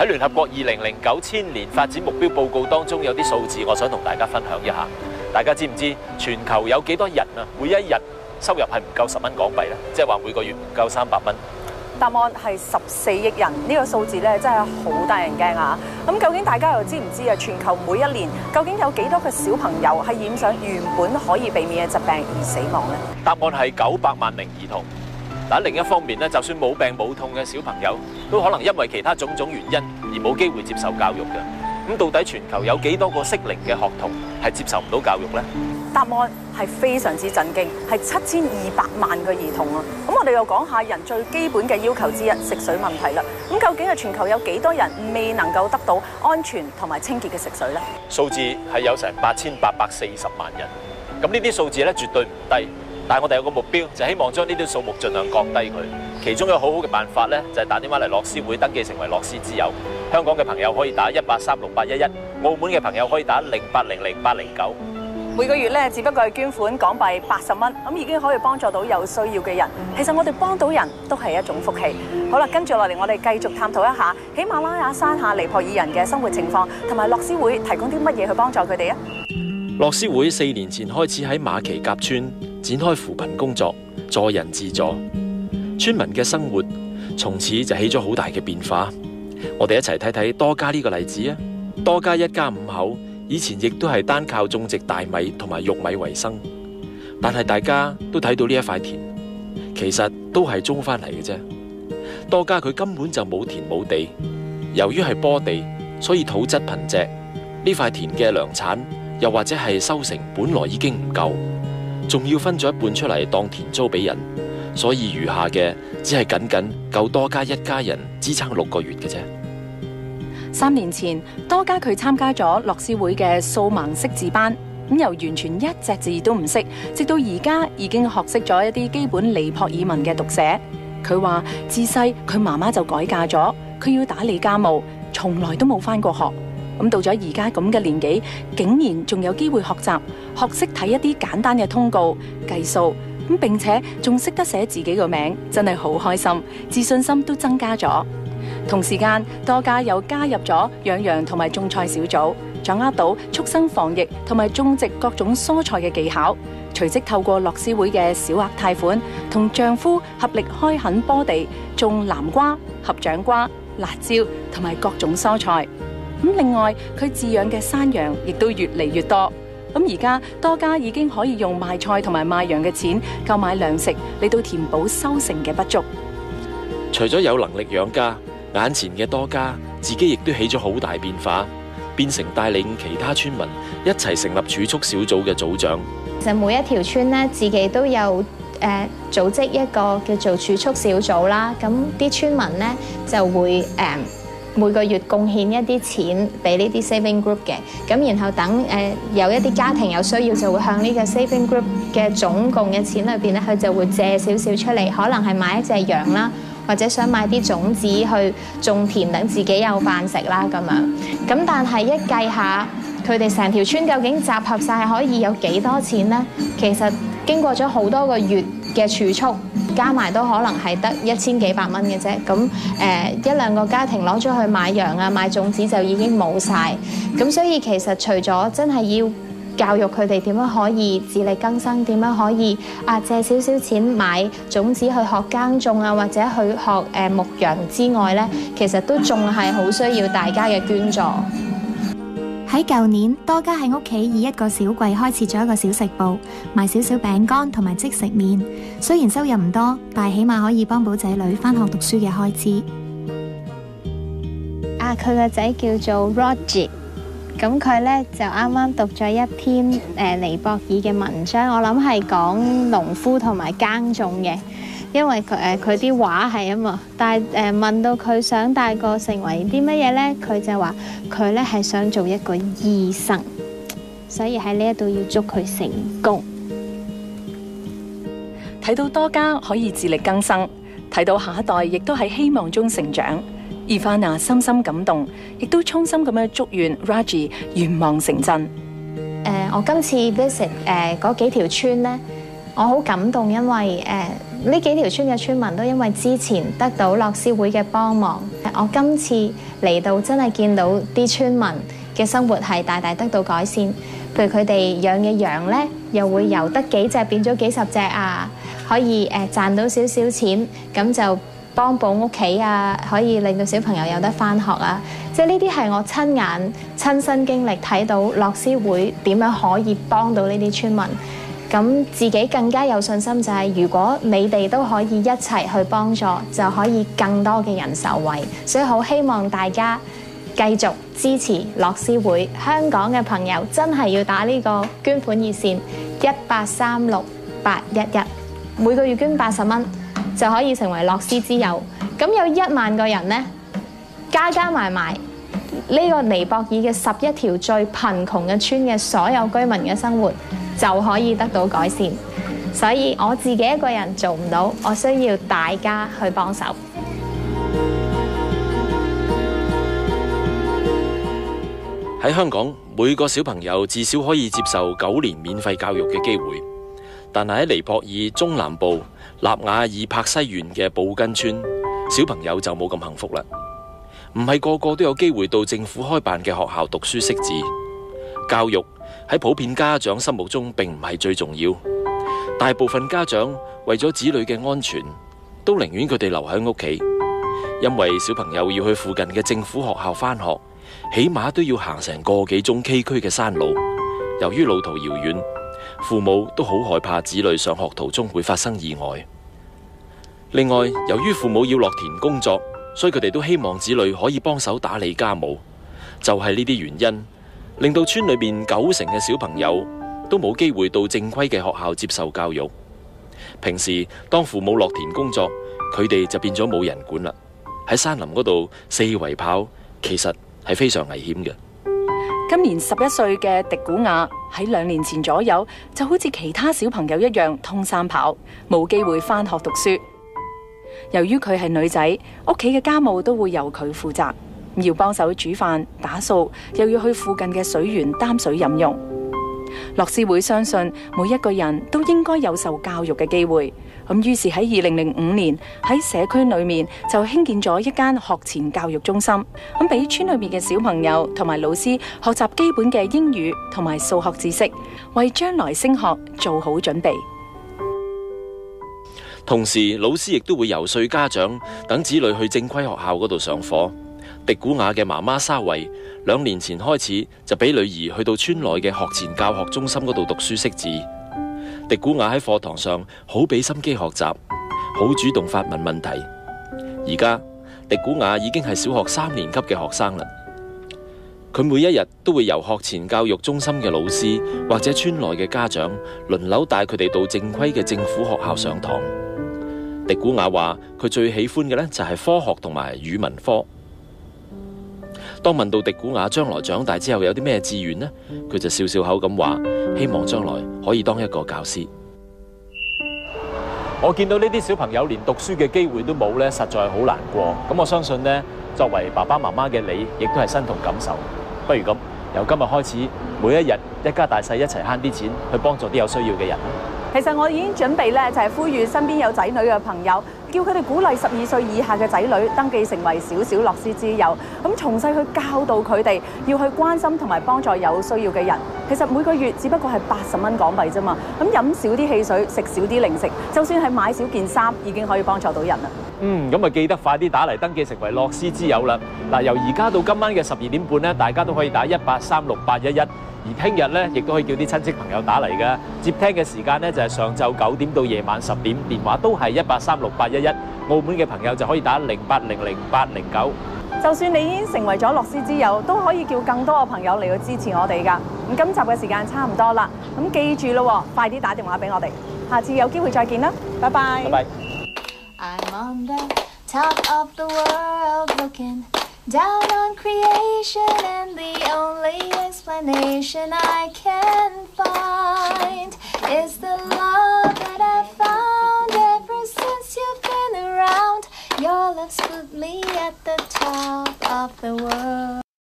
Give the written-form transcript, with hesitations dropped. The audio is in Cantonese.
喺聯合國2009千年發展目標報告當中有啲數字，我想同大家分享一下。大家知唔知全球有幾多人啊？每一日收入係唔夠10蚊港幣咧，即係話每個月唔夠300蚊。答案係14億人，呢個數字咧真係好得人驚啊！咁究竟大家又知唔知啊？全球每一年究竟有幾多個小朋友係染上原本可以避免嘅疾病而死亡呢？答案係900萬名兒童。但另一方面咧，就算冇病冇痛嘅小朋友，都可能因為其他種種原因而冇機會接受教育嘅。咁到底全球有幾多個適齡嘅學童係接受唔到教育呢？答案係非常之震驚，係7200萬個兒童啊！咁我哋又講下人最基本嘅要求之一，食水問題啦。咁究竟係全球有幾多人未能夠得到安全同埋清潔嘅食水呢？數字係有成8840萬人。咁呢啲數字咧絕對唔低，但係我哋有個目標，就希望將呢啲數目盡量降低佢。其中有好好嘅辦法咧，就係打電話嚟樂施會登記成為樂施之友。香港嘅朋友可以打1836811，澳門嘅朋友可以打08000809。每個月咧，只不過係捐款港幣80蚊，咁已經可以幫助到有需要嘅人。其實我哋幫到人都係一種福氣。好啦，跟住落嚟，我哋繼續探討一下喜馬拉雅山下尼泊爾人嘅生活情況，同埋樂施會提供啲乜嘢去幫助佢哋啊？樂施會4年前開始喺馬旗甲村展開扶貧工作，助人自助，村民嘅生活從此就起咗好大嘅變化。我哋一齊睇睇多加呢個例子啊！多加一家5口。以前亦都係單靠種植大米同埋玉米為生，但係大家都睇到呢一塊田，其實都係租翻嚟嘅啫。多加佢根本就冇田冇地，由於係坡地，所以土質貧瘠。呢塊田嘅糧產又或者係收成本來已經唔夠，仲要分咗一半出嚟當田租俾人，所以餘下嘅只係僅僅夠多加一家人支撐6個月嘅啫。3年前，多加佢參加咗樂施會嘅掃盲識字班，咁由完全一隻字都唔識，直到而家已經學識咗一啲基本尼泊爾文嘅讀寫。佢話自細佢媽媽就改嫁咗，佢要打理家務，從來都冇返過學。咁到咗而家咁嘅年紀，竟然仲有機會學習，學識睇一啲簡單嘅通告、計數，咁並且仲識得寫自己個名，真係好開心，自信心都增加咗。同時間，多加又加入咗養羊同埋種菜小組，掌握到畜生防疫同埋種植各種蔬菜嘅技巧。隨即透過樂施會嘅小額貸款，同丈夫合力開墾坡地，種南瓜、合掌瓜、辣椒同埋各種蔬菜。咁另外，佢飼養嘅山羊亦都越嚟越多。咁而家多加已經可以用賣菜同埋賣羊嘅錢購買糧食嚟到填補收成嘅不足。除咗有能力養家，眼前嘅多加自己亦都起咗好大變化，變成帶領其他村民一齊成立儲蓄小組嘅組長。其實每一條村咧，自己都有組織一個叫做儲蓄小組啦。咁啲村民咧就會每個月貢獻一啲錢俾呢啲 saving group 嘅。咁然後等有一啲家庭有需要，就會向呢個 saving group 嘅總共嘅錢裏邊咧，佢就會借少少出嚟，可能係買一隻羊啦，或者想買啲種子去種田，等自己有飯食啦咁樣。咁但係一計下，佢哋成條村究竟集合晒可以有幾多錢呢？其實經過咗好多個月嘅儲蓄，加埋都可能係得1000幾百蚊嘅啫。咁一兩個家庭攞咗去買羊啊、買種子就已經冇晒。咁所以其實除咗真係要教育佢哋點樣可以自力更生，點樣可以借少少錢買種子去學耕種啊，或者去學牧羊之外呢，其實都仲係好需要大家嘅捐助。喺舊年，多加喺屋企以一個小櫃開設咗一個小食部，賣少少餅乾同埋即食麵。雖然收入唔多，但係起碼可以幫補仔女返學讀書嘅開支。佢個仔叫做 Roger， 咁佢呢就啱啱讀咗一篇尼泊爾嘅文章，我諗係講農夫同埋耕種嘅。因為佢啲畫係啊嘛，但係問到佢想大個成為啲乜嘢呢？佢就話佢呢係想做一個醫生，所以喺呢一度要祝佢成功。睇到多加可以自力更生，睇到下一代亦都喺希望中成長，Ivana深深感動，亦都衷心咁樣祝願 Raji 願望成真。我今次 visit 嗰幾條村呢，我好感動，因為呢幾條村嘅村民都因為之前得到樂施會嘅幫忙，我今次嚟到真係見到啲村民嘅生活係大大得到改善。譬如佢哋養嘅羊呢，又會由得幾隻變咗幾十隻啊，可以賺到少少錢，咁就幫補屋企啊，可以令到小朋友有得返學啊。即係呢啲係我親眼親身經歷睇到樂施會點樣可以幫到呢啲村民。咁自己更加有信心，就係如果你哋都可以一齊去幫助，就可以更多嘅人受惠。所以好希望大家繼續支持樂施會。香港嘅朋友真係要打呢個捐款熱線1836-811，每個月捐80蚊就可以成為樂施之友。咁有1萬個人呢，加埋呢個尼泊爾嘅11條最貧窮嘅村嘅所有居民嘅生活就可以得到改善。所以我自己一個人做唔到，我需要大家去幫手。喺香港，每個小朋友至少可以接受9年免費教育嘅機會，但係喺尼泊爾中南部納瓦爾帕西縣嘅布根村，小朋友就冇咁幸福啦。唔係個個都有機會到政府開辦嘅學校讀書識字。教育喺普遍家長心目中並唔係最重要，大部分家長為咗子女嘅安全，都寧願佢哋留喺屋企，因為小朋友要去附近嘅政府學校返學，起碼都要行成個幾鐘崎嶇嘅山路。由於路途遙遠，父母都好害怕子女上學途中會發生意外。另外，由於父母要落田工作，所以佢哋都希望子女可以幫手打理家務。就係呢啲原因，令到村裏面90%嘅小朋友都冇機會到正規嘅學校接受教育。平時當父母落田工作，佢哋就變咗冇人管啦。喺山林嗰度四圍跑，其實係非常危險嘅。今年11歲嘅迪古雅喺2年前左右，就好似其他小朋友一樣通山跑，冇機會返學讀書。由於佢係女仔，屋企嘅家務都會由佢負責，要幫手煮飯、打掃，又要去附近嘅水源擔水飲用。樂施會相信每一個人都應該有受教育嘅機會，咁於是喺2005年喺社區裏面就興建咗一間學前教育中心，咁俾村裏面嘅小朋友同埋老師學習基本嘅英語同埋數學知識，為將來升學做好準備。同時，老師亦都會游說家長等子女去正規學校嗰度上課。迪古雅嘅媽媽沙維2年前開始就俾女兒去到村內嘅學前教學中心嗰度讀書識字。迪古雅喺課堂上好俾心機學習，好主動發問問題。而家迪古雅已經係小學3年級嘅學生啦。佢每一日都會由學前教育中心嘅老師或者村內嘅家長輪流帶佢哋到正規嘅政府學校上堂。迪古雅話佢最喜歡嘅呢就係科學同埋語文科。當問到迪古雅將來長大之後有啲咩志願呢，佢就笑笑口咁話，希望將來可以當一個教師。我見到呢啲小朋友連讀書嘅機會都冇呢，實在係好難過。咁我相信呢，作為爸爸媽媽嘅你，亦都係身同感受。不如咁，由今日開始，每一日一家大細一齊慳啲錢，去幫助啲有需要嘅人。其實我已經準備咧，就係呼籲身邊有仔女嘅朋友，叫佢哋鼓勵12歲以下嘅仔女登記成為小小樂施之友。咁從細去教導佢哋要去關心同埋幫助有需要嘅人。其實每個月只不過係80蚊港幣啫嘛。咁飲少啲汽水，食少啲零食，就算係買少件衫，已經可以幫助到人啦。咁啊記得快啲打嚟登記成為樂施之友啦！嗱，由而家到今晚嘅12點半咧，大家都可以打1836-811。而聽日咧，亦都可以叫啲親戚朋友打嚟㗎。接聽嘅時間咧就係上晝9點到夜晚10點，電話都係1836-811。澳門嘅朋友就可以打0800-809。就算你已經成為咗樂施之友，都可以叫更多嘅朋友嚟去支持我哋㗎。咁今集嘅時間差唔多啦，咁記住咯，快啲打電話俾我哋，下次有機會再見啦，拜拜。拜拜。I'm on the top of the world looking down on creation, and the only explanation I can find is the love that I found ever since you've been around. Your love's put me at the top of the world.